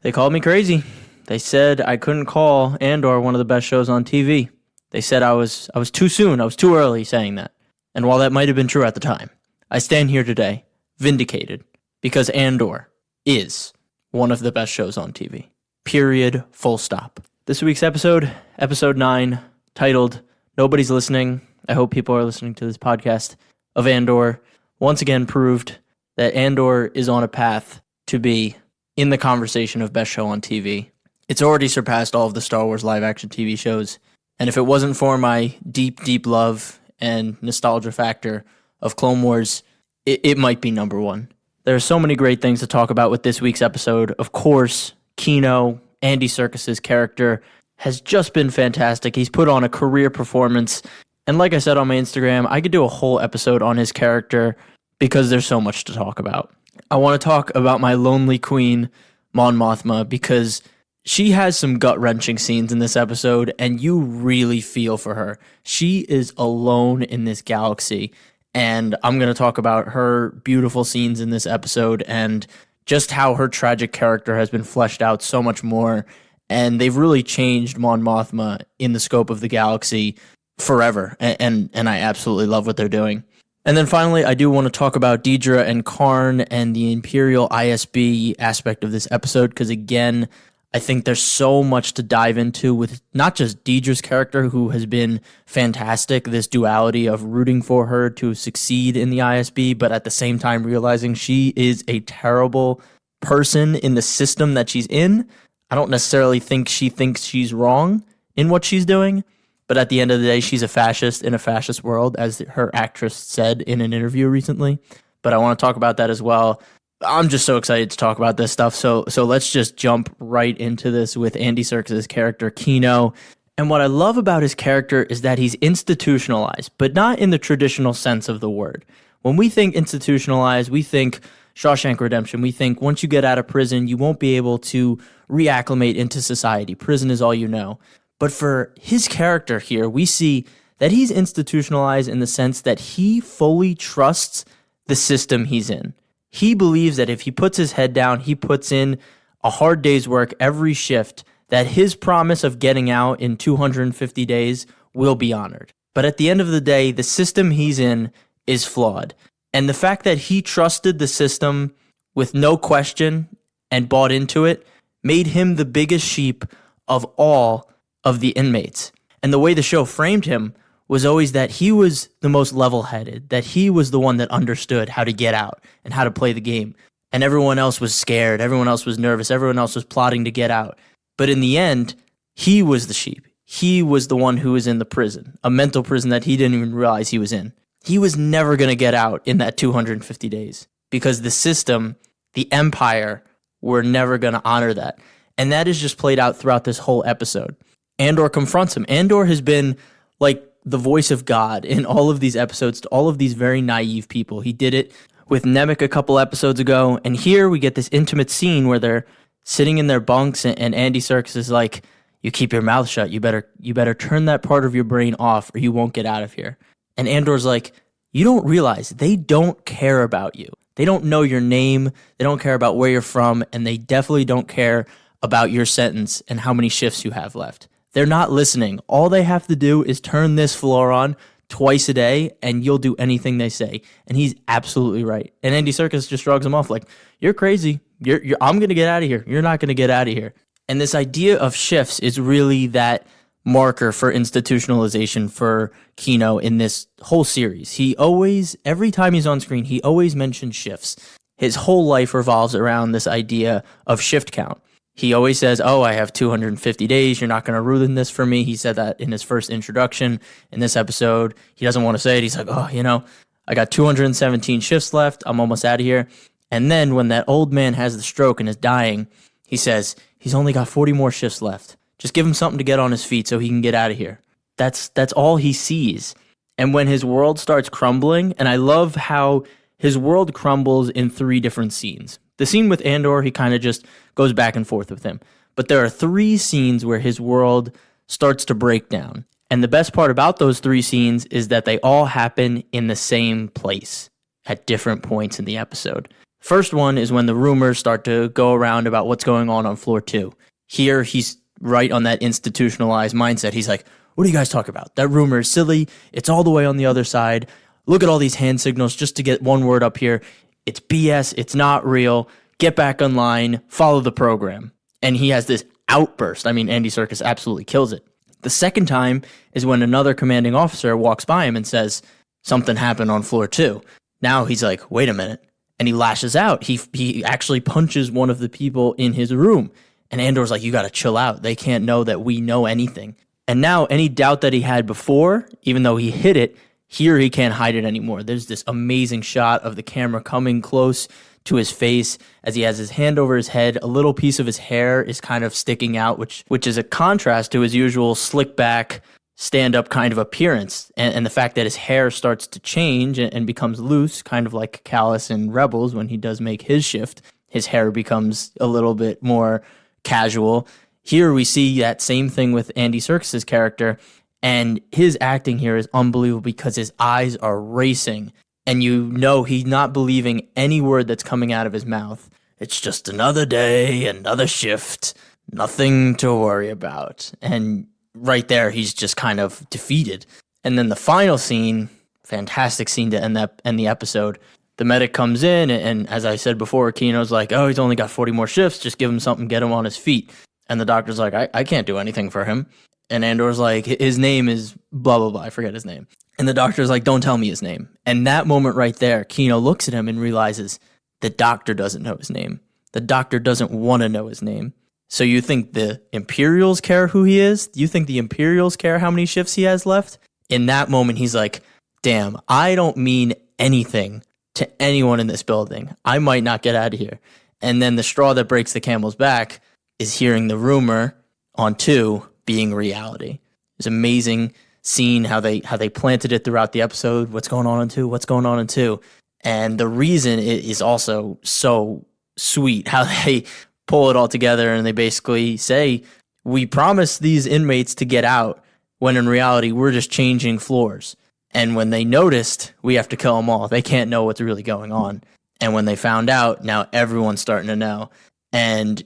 They called me crazy. They said I couldn't call Andor one of the best shows on TV. They said I was too soon, I was too early saying that. And while that might have been true at the time, I stand here today, vindicated, because Andor is one of the best shows on TV. Period, full stop. This week's episode 9, titled Nobody's Listening. I hope people are listening to this podcast of Andor. Once again proved that Andor is on a path to be in the conversation of best show on TV. It's already surpassed all of the Star Wars live-action TV shows. And if it wasn't for my deep, deep love and nostalgia factor of Clone Wars, it might be number one. There are so many great things to talk about with this week's episode. Of course, Kino, Andy Serkis' character, has just been fantastic. He's put on a career performance. And like I said on my Instagram, I could do a whole episode on his character because there's so much to talk about. I want to talk about my lonely queen, Mon Mothma, because she has some gut-wrenching scenes in this episode, and you really feel for her. She is alone in this galaxy, and I'm going to talk about her beautiful scenes in this episode and just how her tragic character has been fleshed out so much more, and they've really changed Mon Mothma in the scope of the galaxy forever, and I absolutely love what they're doing. And then finally, I do want to talk about Dedra and Karn and the Imperial ISB aspect of this episode, because again, I think there's so much to dive into with not just Dedra's character, who has been fantastic, this duality of rooting for her to succeed in the ISB, but at the same time realizing she is a terrible person in the system that she's in. I don't necessarily think she thinks she's wrong in what she's doing, but at the end of the day, she's a fascist in a fascist world, as her actress said in an interview recently. But I want to talk about that as well. I'm just so excited to talk about this stuff. So let's just jump right into this with Andy Serkis' character, Kino. And what I love about his character is that he's institutionalized, but not in the traditional sense of the word. When we think institutionalized, we think Shawshank Redemption. We think once you get out of prison, you won't be able to reacclimate into society. Prison is all you know. But for his character here, we see that he's institutionalized in the sense that he fully trusts the system he's in. He believes that if he puts his head down, he puts in a hard day's work every shift, that his promise of getting out in 250 days will be honored. But at the end of the day, the system he's in is flawed. And the fact that he trusted the system with no question and bought into it made him the biggest sheep of all of the inmates. And the way the show framed him was always that he was the most level-headed, that he was the one that understood how to get out and how to play the game. And everyone else was scared, everyone else was nervous, everyone else was plotting to get out. But in the end, he was the sheep. He was the one who was in the prison, a mental prison that he didn't even realize he was in. He was never going to get out in that 250 days because the system, the empire, were never going to honor that. And that is just played out throughout this whole episode. Andor confronts him. Andor has been like the voice of God in all of these episodes to all of these very naive people. He did it with Nemik a couple episodes ago, and here we get this intimate scene where they're sitting in their bunks, and Andy Serkis is like, "You keep your mouth shut. You better turn that part of your brain off, or you won't get out of here." And Andor's like, "You don't realize they don't care about you. They don't know your name. They don't care about where you're from, and they definitely don't care about your sentence and how many shifts you have left. They're not listening. All they have to do is turn this floor on twice a day, and you'll do anything they say." And he's absolutely right. And Andy Serkis just shrugs him off like, "You're crazy. I'm going to get out of here. You're not going to get out of here." And this idea of shifts is really that marker for institutionalization for Kino in this whole series. He always, every time he's on screen, he always mentions shifts. His whole life revolves around this idea of shift count. He always says, "Oh, I have 250 days. You're not going to ruin this for me." He said that in his first introduction. In this episode, he doesn't want to say it. He's like, "Oh, I got 217 shifts left. I'm almost out of here." And then when that old man has the stroke and is dying, he says, he's only got 40 more shifts left. Just give him something to get on his feet so he can get out of here. That's all he sees. And when his world starts crumbling, and I love how his world crumbles in 3 different scenes. The scene with Andor, he kind of just goes back and forth with him. But there are 3 scenes where his world starts to break down. And the best part about those 3 scenes is that they all happen in the same place at different points in the episode. First one is when the rumors start to go around about what's going on floor 2. Here, he's right on that institutionalized mindset. He's like, what are you guys talking about? That rumor is silly. It's all the way on the other side. Look at all these hand signals just to get one word up here. It's BS. It's not real. Get back online. Follow the program. And he has this outburst. I mean, Andy Serkis absolutely kills it. The second time is when another commanding officer walks by him and says, something happened on floor 2. Now he's like, wait a minute. And he lashes out. He actually punches one of the people in his room. And Andor's like, you got to chill out. They can't know that we know anything. And now any doubt that he had before, even though he hid it, here he can't hide it anymore. There's this amazing shot of the camera coming close to his face as he has his hand over his head. A little piece of his hair is kind of sticking out, which is a contrast to his usual slick back, stand-up kind of appearance. And the fact that his hair starts to change and becomes loose, kind of like Callus in Rebels when he does make his shift. His hair becomes a little bit more casual. Here we see that same thing with Andy Serkis' character, and his acting here is unbelievable because his eyes are racing, and you know he's not believing any word that's coming out of his mouth. It's just another day, another shift, nothing to worry about. And right there, he's just kind of defeated. And then the final scene, fantastic scene to end the episode. The medic comes in, and as I said before, Kino's like, oh, he's only got 40 more shifts, just give him something, get him on his feet. And the doctor's like, I can't do anything for him. And Andor's like, his name is blah, blah, blah. I forget his name. And the doctor's like, don't tell me his name. And that moment right there, Kino looks at him and realizes the doctor doesn't know his name. The doctor doesn't want to know his name. So you think the Imperials care who he is? You think the Imperials care how many shifts he has left? In that moment, he's like, damn, I don't mean anything to anyone in this building. I might not get out of here. And then the straw that breaks the camel's back is hearing the rumor on 2 being reality. It's amazing scene how they planted it throughout the episode. What's going on in 2? What's going on in 2? And the reason it is also so sweet how they pull it all together and they basically say, we promised these inmates to get out when in reality we're just changing floors. And when they noticed, we have to kill them all. They can't know what's really going on. And when they found out, now everyone's starting to know. And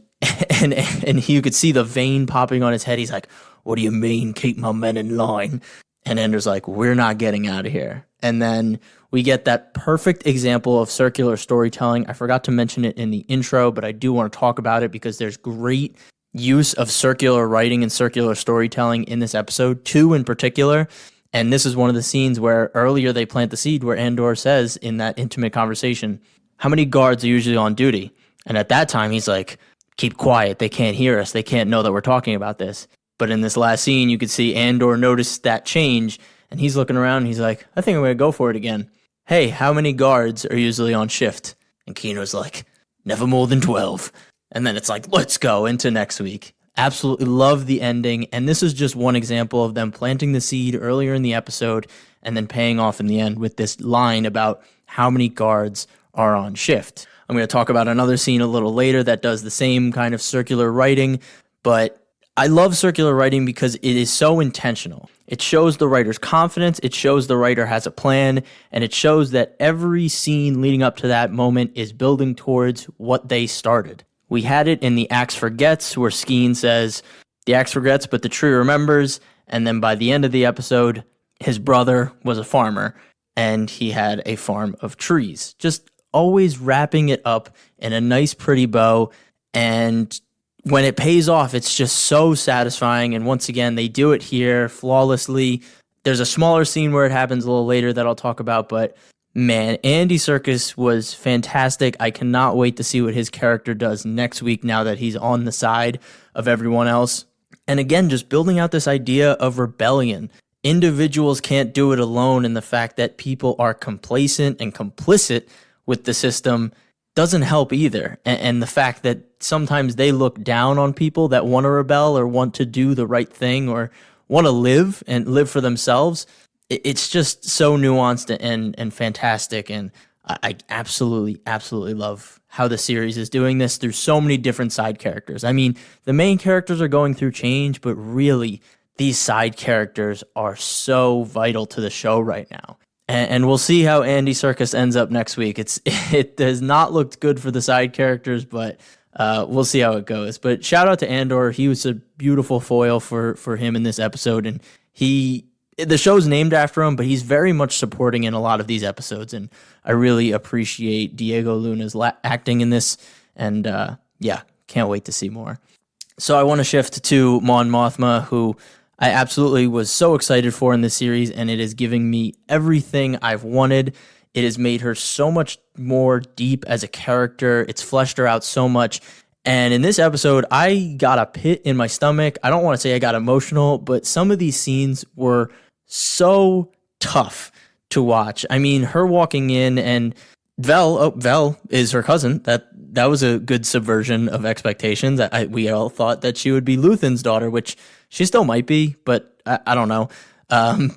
you could see the vein popping on his head. He's like, what do you mean, keep my men in line? And Ender's like, we're not getting out of here. And then we get that perfect example of circular storytelling. I forgot to mention it in the intro, but I do want to talk about it because there's great use of circular writing and circular storytelling in this episode, 2 in particular. And this is one of the scenes where earlier they plant the seed where Andor says in that intimate conversation, how many guards are usually on duty? And at that time, he's like, keep quiet. They can't hear us. They can't know that we're talking about this. But in this last scene, you could see Andor notice that change, and he's looking around, and he's like, I think I'm going to go for it again. Hey, how many guards are usually on shift? And Kino's like, never more than 12. And then it's like, let's go into next week. Absolutely love the ending, and this is just one example of them planting the seed earlier in the episode and then paying off in the end with this line about how many guards are on shift. I'm going to talk about another scene a little later that does the same kind of circular writing, but I love circular writing because it is so intentional. It shows the writer's confidence, it shows the writer has a plan, and it shows that every scene leading up to that moment is building towards what they started. We had it in The Axe Forgets, where Skeen says, the axe forgets, but the tree remembers, and then by the end of the episode, his brother was a farmer, and he had a farm of trees. Just always wrapping it up in a nice, pretty bow, and when it pays off, it's just so satisfying. And once again, they do it here flawlessly. There's a smaller scene where it happens a little later that I'll talk about, but man, Andy Serkis was fantastic. I cannot wait to see what his character does next week now that he's on the side of everyone else. And again, just building out this idea of rebellion. Individuals can't do it alone, and the fact that people are complacent and complicit with the system doesn't help either. And the fact that sometimes they look down on people that want to rebel or want to do the right thing or want to live and live for themselves. It's just so nuanced and fantastic. And I absolutely love how the series is doing this through so many different side characters. I mean, the main characters are going through change, but really these side characters are so vital to the show right now. And we'll see how Andy Serkis ends up next week. It has not looked good for the side characters, but we'll see how it goes. But shout out to Andor. He was a beautiful foil for him in this episode, and the show's named after him, but he's very much supporting in a lot of these episodes, and I really appreciate Diego Luna's acting in this, and can't wait to see more. So I want to shift to Mon Mothma, who I absolutely was so excited for in this series, and it is giving me everything I've wanted. It has made her so much more deep as a character. It's fleshed her out so much. And in this episode, I got a pit in my stomach. I don't want to say I got emotional, but some of these scenes were so tough to watch. I mean, her walking in and Vel is her cousin. That was a good subversion of expectations. We all thought that she would be Luthen's daughter, which she still might be, but I don't know.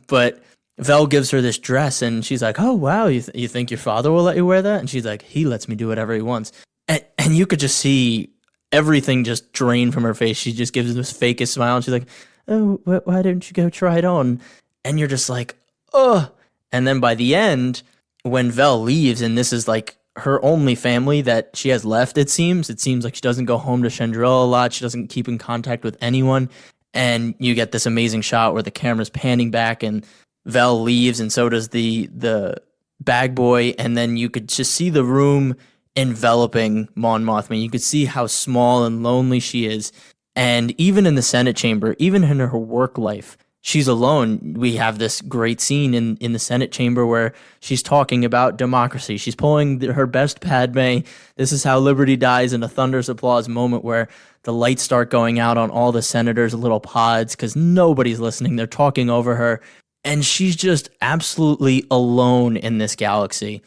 But Vel gives her this dress, and she's like, "Oh wow, you think your father will let you wear that?" And she's like, "He lets me do whatever he wants." And you could just see everything just drain from her face. She just gives this fakest smile, and she's like, "Oh, why didn't you go try it on?" And you're just like, "Ugh." And then by the end, when Vel leaves, and this is like her only family that she has left, it seems like she doesn't go home to Chandrila a lot. She doesn't keep in contact with anyone. And you get this amazing shot where the camera's panning back and Vel leaves, and so does the bag boy. And then you could just see the room enveloping Mon Mothma. You could see how small and lonely she is. And even in the Senate chamber, even in her work life, she's alone. We have this great scene in the Senate chamber where she's talking about democracy. She's pulling her best Padme. This is how liberty dies, in a thunderous applause moment where the lights start going out on all the senators' little pods because nobody's listening. They're talking over her. And she's just absolutely alone in this galaxy.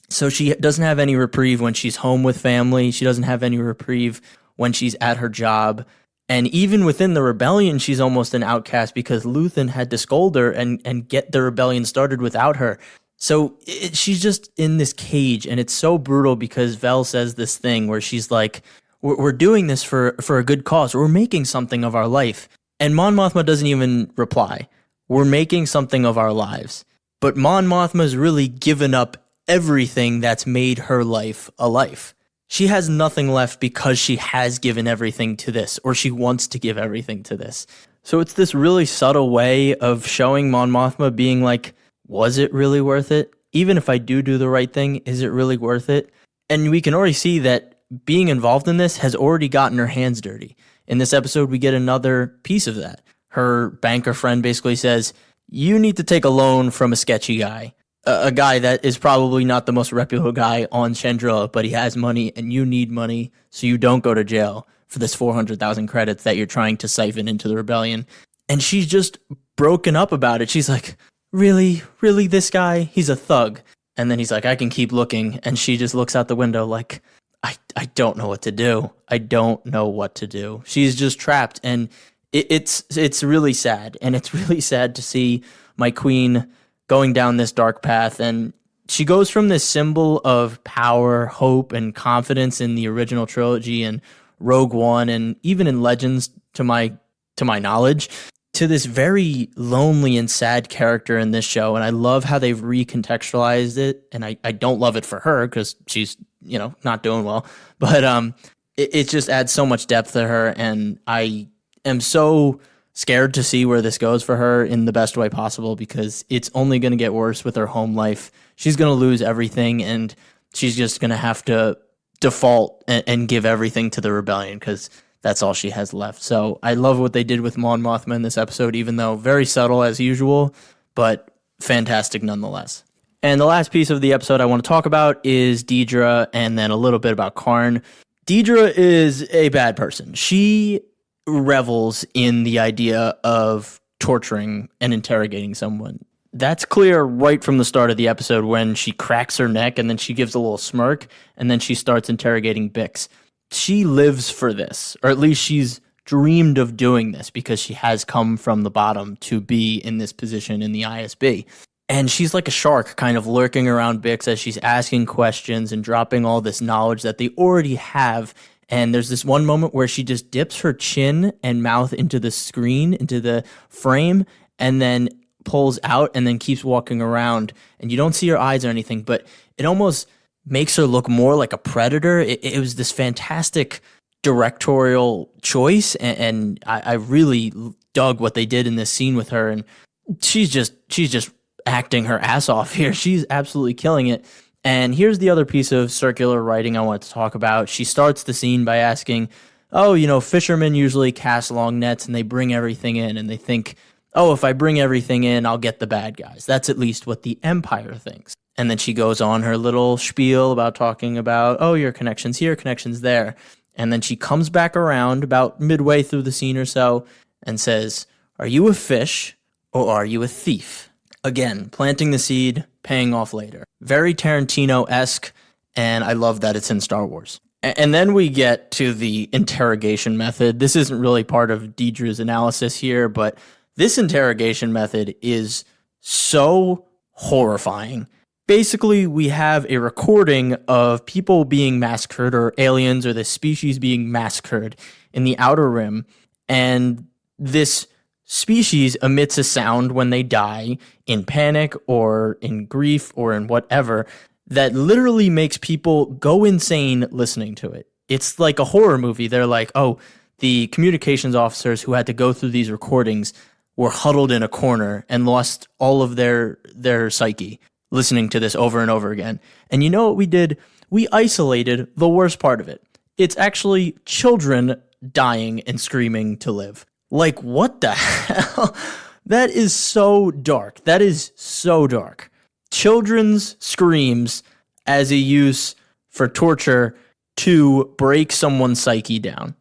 So she doesn't have any reprieve when she's home with family. She doesn't have any reprieve when she's at her job. And even within the rebellion, she's almost an outcast because Luthen had to scold her and get the rebellion started without her. So she's just in this cage, and it's so brutal because Vel says this thing where she's like, we're doing this for a good cause. We're making something of our life. And Mon Mothma doesn't even reply. We're making something of our lives. But Mon Mothma's really given up everything that's made her life a life. She has nothing left because she has given everything to this, or she wants to give everything to this. So it's this really subtle way of showing Mon Mothma being like, was it really worth it? Even if I do the right thing, is it really worth it? And we can already see that being involved in this has already gotten her hands dirty. In this episode, we get another piece of that. Her banker friend basically says, you need to take a loan from a sketchy guy. A guy that is probably not the most reputable guy on Chandrila, but he has money and you need money so you don't go to jail for this 400,000 credits that you're trying to siphon into the rebellion. And she's just broken up about it. She's like, really, this guy? He's a thug. And then he's like, I can keep looking. And she just looks out the window like, I don't know what to do. I don't know what to do. She's just trapped. And it's really sad. And it's really sad to see my queen going down this dark path. And she goes from this symbol of power, hope, and confidence in the original trilogy and Rogue One, and even in Legends, to my knowledge, to this very lonely and sad character in this show. And I love how they've recontextualized it. And I don't love it for her because she's, not doing well. But it just adds so much depth to her. And I am so scared to see where this goes for her in the best way possible, because it's only going to get worse with her home life. She's going to lose everything, and she's just going to have to default and give everything to the rebellion because that's all she has left. So I love what they did with Mon Mothma in this episode, even though very subtle as usual, but fantastic nonetheless. And the last piece of the episode I want to talk about is Dedra, and then a little bit about Karn. Dedra is a bad person. She revels in the idea of torturing and interrogating someone. That's clear right from the start of the episode when she cracks her neck and then she gives a little smirk and then she starts interrogating Bix. She lives for this, or at least she's dreamed of doing this because she has come from the bottom to be in this position in the ISB. And she's like a shark kind of lurking around Bix as she's asking questions and dropping all this knowledge that they already have. And there's this one moment where she just dips her chin and mouth into the screen, into the frame, and then pulls out and then keeps walking around, and you don't see her eyes or anything, but it almost makes her look more like a predator. It was this fantastic directorial choice, and I really dug what they did in this scene with her, and she's just acting her ass off here. She's absolutely killing it. And here's the other piece of circular writing I wanted to talk about. She starts the scene by asking, fishermen usually cast long nets and they bring everything in, and they think, if I bring everything in, I'll get the bad guys. That's at least what the Empire thinks. And then she goes on her little spiel about talking about, your connections here, connections there. And then she comes back around about midway through the scene or so and says, are you a fish or are you a thief? Again, planting the seed, paying off later. Very Tarantino-esque, and I love that it's in Star Wars. And then we get to the interrogation method. This isn't really part of Deidre's analysis here, but this interrogation method is so horrifying. Basically, we have a recording of people being massacred, or aliens or the species being massacred in the Outer Rim, and this species emits a sound when they die in panic or in grief or in whatever that literally makes people go insane listening to it. It's like a horror movie. They're like, the communications officers who had to go through these recordings were huddled in a corner and lost all of their psyche listening to this over and over again. And you know what we did? We isolated the worst part of it. It's actually children dying and screaming to live. Like, what the hell? That is so dark. That is so dark. Children's screams as a use for torture to break someone's psyche down.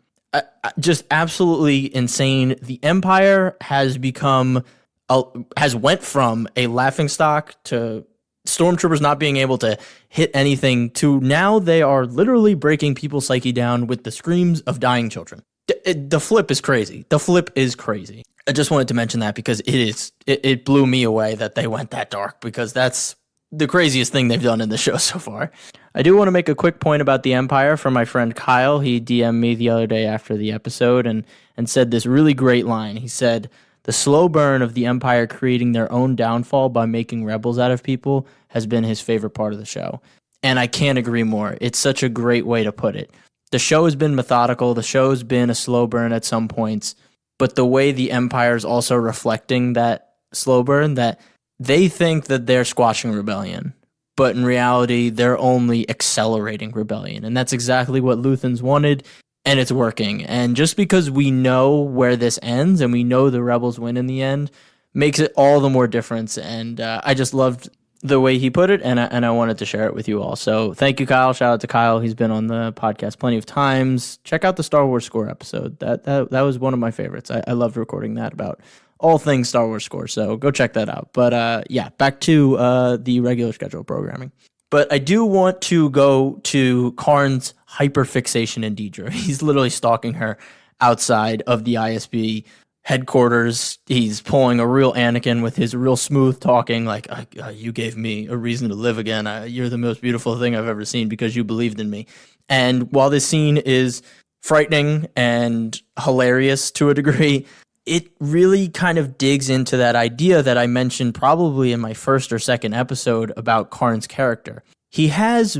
Just absolutely insane. The Empire has went from a laughingstock to stormtroopers not being able to hit anything to now they are literally breaking people's psyche down with the screams of dying children. The flip is crazy. The flip is crazy. I just wanted to mention that because it blew me away that they went that dark, because that's the craziest thing they've done in the show so far. I do want to make a quick point about the Empire from my friend Kyle. He DM'd me the other day after the episode and said this really great line. He said, the slow burn of the Empire creating their own downfall by making rebels out of people has been his favorite part of the show. And I can't agree more. It's such a great way to put it. The show has been methodical. The show's been a slow burn at some points. But the way the Empire is also reflecting that slow burn, that they think that they're squashing rebellion, but in reality, they're only accelerating rebellion. And that's exactly what Luthans wanted, and it's working. And just because we know where this ends and we know the rebels win in the end, makes it all the more difference. And I just loved the way he put it, and I wanted to share it with you all. So thank you, Kyle. Shout out to Kyle. He's been on the podcast plenty of times. Check out the Star Wars Score episode. That was one of my favorites. I loved recording that about all things Star Wars Score. So go check that out. But back to the regular schedule programming. But I do want to go to Karn's hyperfixation in Deidre. He's literally stalking her outside of the ISB headquarters. He's pulling a real Anakin with his real smooth talking, like, you gave me a reason to live again. You're the most beautiful thing I've ever seen because you believed in me. And while this scene is frightening and hilarious to a degree, it really kind of digs into that idea that I mentioned probably in my first or second episode about Karn's character. He has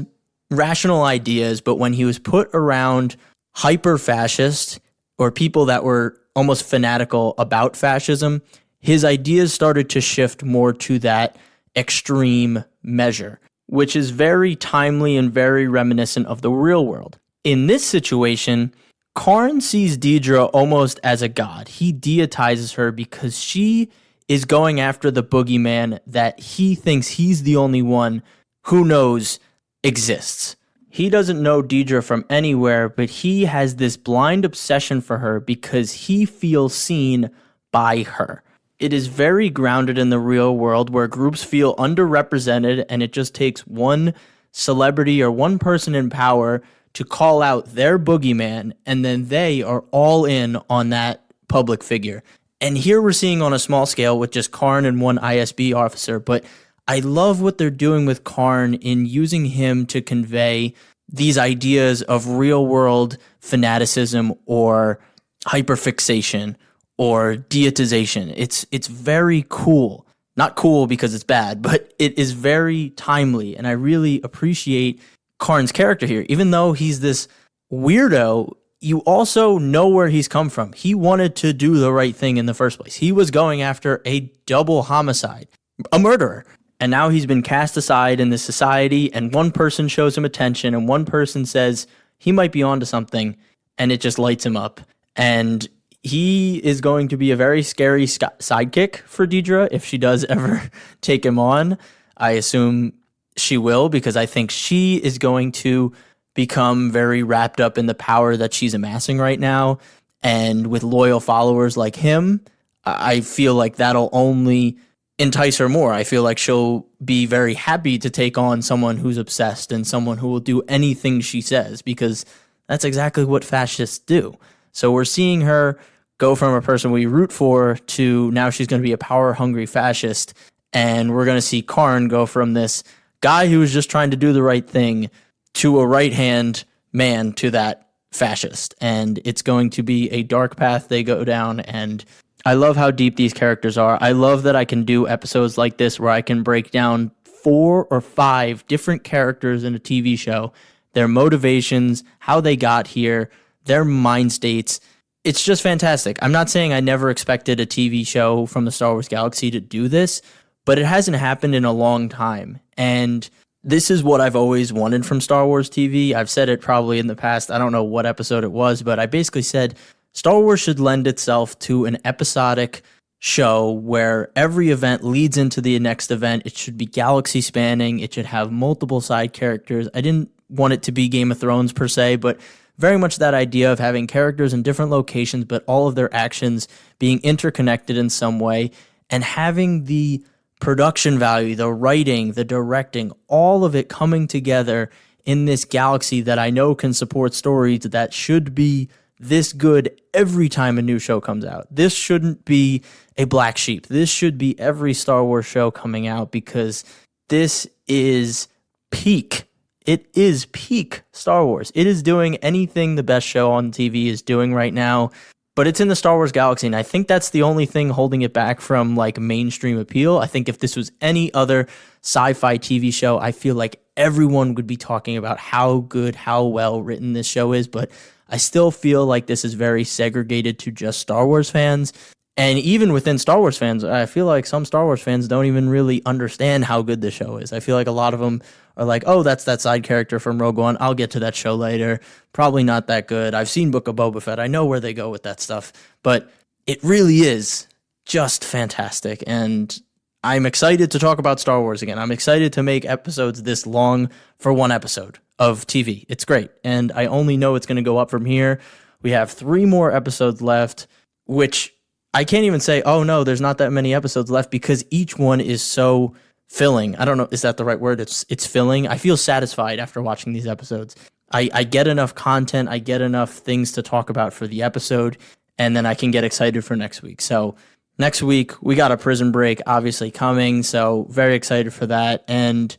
rational ideas, but when he was put around hyper-fascist or people that were almost fanatical about fascism, his ideas started to shift more to that extreme measure, which is very timely and very reminiscent of the real world. In this situation, Karn sees Deidre almost as a god. He deitizes her because she is going after the boogeyman that he thinks he's the only one who knows exists. He doesn't know Deidre from anywhere, but he has this blind obsession for her because he feels seen by her. It is very grounded in the real world where groups feel underrepresented, and it just takes one celebrity or one person in power to call out their boogeyman, and then they are all in on that public figure. And here we're seeing on a small scale with just Karn and one ISB officer, but I love what they're doing with Karn in using him to convey these ideas of real-world fanaticism or hyperfixation or deitization. It's very cool not cool because it's bad, but it is very timely. And I really appreciate Karn's character here. Even though he's this weirdo, you also know where he's come from. He wanted to do the right thing in the first place. He was going after a double homicide, a murderer. And now he's been cast aside in this society, and one person shows him attention, and one person says he might be onto something, and it just lights him up. And he is going to be a very scary sidekick for Deidre if she does ever take him on. I assume she will, because I think she is going to become very wrapped up in the power that she's amassing right now. And with loyal followers like him, I feel like that'll only entice her more. I feel like she'll be very happy to take on someone who's obsessed and someone who will do anything she says, because that's exactly what fascists do. So we're seeing her go from a person we root for to now she's going to be a power-hungry fascist, and we're going to see Karn go from this guy who was just trying to do the right thing to a right-hand man to that fascist. And it's going to be a dark path they go down, and I love how deep these characters are. I love that I can do episodes like this where I can break down 4 or 5 different characters in a TV show, their motivations, how they got here, their mind states. It's just fantastic. I'm not saying I never expected a TV show from the Star Wars galaxy to do this, but it hasn't happened in a long time. And this is what I've always wanted from Star Wars TV. I've said it probably in the past. I don't know what episode it was, but I basically said Star Wars should lend itself to an episodic show where every event leads into the next event. It should be galaxy spanning. It should have multiple side characters. I didn't want it to be Game of Thrones per se, but very much that idea of having characters in different locations, but all of their actions being interconnected in some way, and having the production value, the writing, the directing, all of it coming together in this galaxy that I know can support stories that should be this good every time a new show comes out. This shouldn't be a black sheep. This should be every Star Wars show coming out, because this is peak. It is peak Star Wars. It is doing anything the best show on TV is doing right now, but it's in the Star Wars galaxy, and I think that's the only thing holding it back from like mainstream appeal. I think if this was any other sci-fi TV show, I feel like everyone would be talking about how good, how well written this show is, but I still feel like this is very segregated to just Star Wars fans. And even within Star Wars fans, I feel like some Star Wars fans don't even really understand how good the show is. I feel like a lot of them are like, oh, that's that side character from Rogue One. I'll get to that show later. Probably not that good. I've seen Book of Boba Fett. I know where they go with that stuff. But it really is just fantastic. And I'm excited to talk about Star Wars again. I'm excited to make episodes this long for one episode of TV. It's great. And I only know it's going to go up from here. We have 3 more episodes left, which I can't even say, oh no, there's not that many episodes left, because each one is so filling. I don't know, is that the right word? It's filling. I feel satisfied after watching these episodes. I get enough content, I get enough things to talk about for the episode, and then I can get excited for next week. So next week, we got a Prison Break obviously coming, so very excited for that. And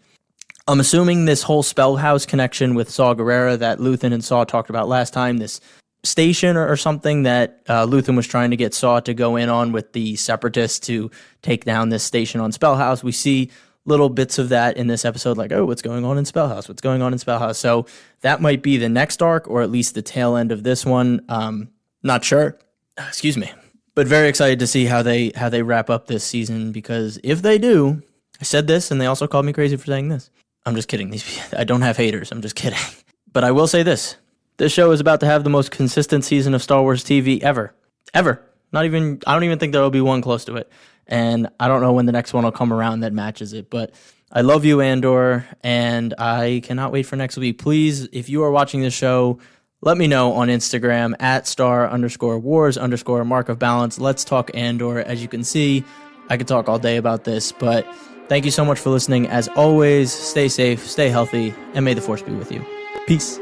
I'm assuming this whole Spellhouse connection with Saw Gerrera that Luthen and Saw talked about last time, this station or something that Luthen was trying to get Saw to go in on with the Separatists to take down this station on Spellhouse. We see little bits of that in this episode, like, oh, what's going on in Spellhouse? What's going on in Spellhouse? So that might be the next arc, or at least the tail end of this one. Not sure. Excuse me. But very excited to see how they wrap up this season, because if they do, I said this, and they also called me crazy for saying this. I'm just kidding. I don't have haters. I'm just kidding. But I will say this. This show is about to have the most consistent season of Star Wars TV ever. Ever. I don't even think there will be one close to it. And I don't know when the next one will come around that matches it. But I love you, Andor, and I cannot wait for next week. Please, if you are watching this show, let me know on Instagram at @star_wars_mark of balance. Let's talk Andor. As you can see, I could talk all day about this, but thank you so much for listening. As always, stay safe, stay healthy, and may the Force be with you. Peace.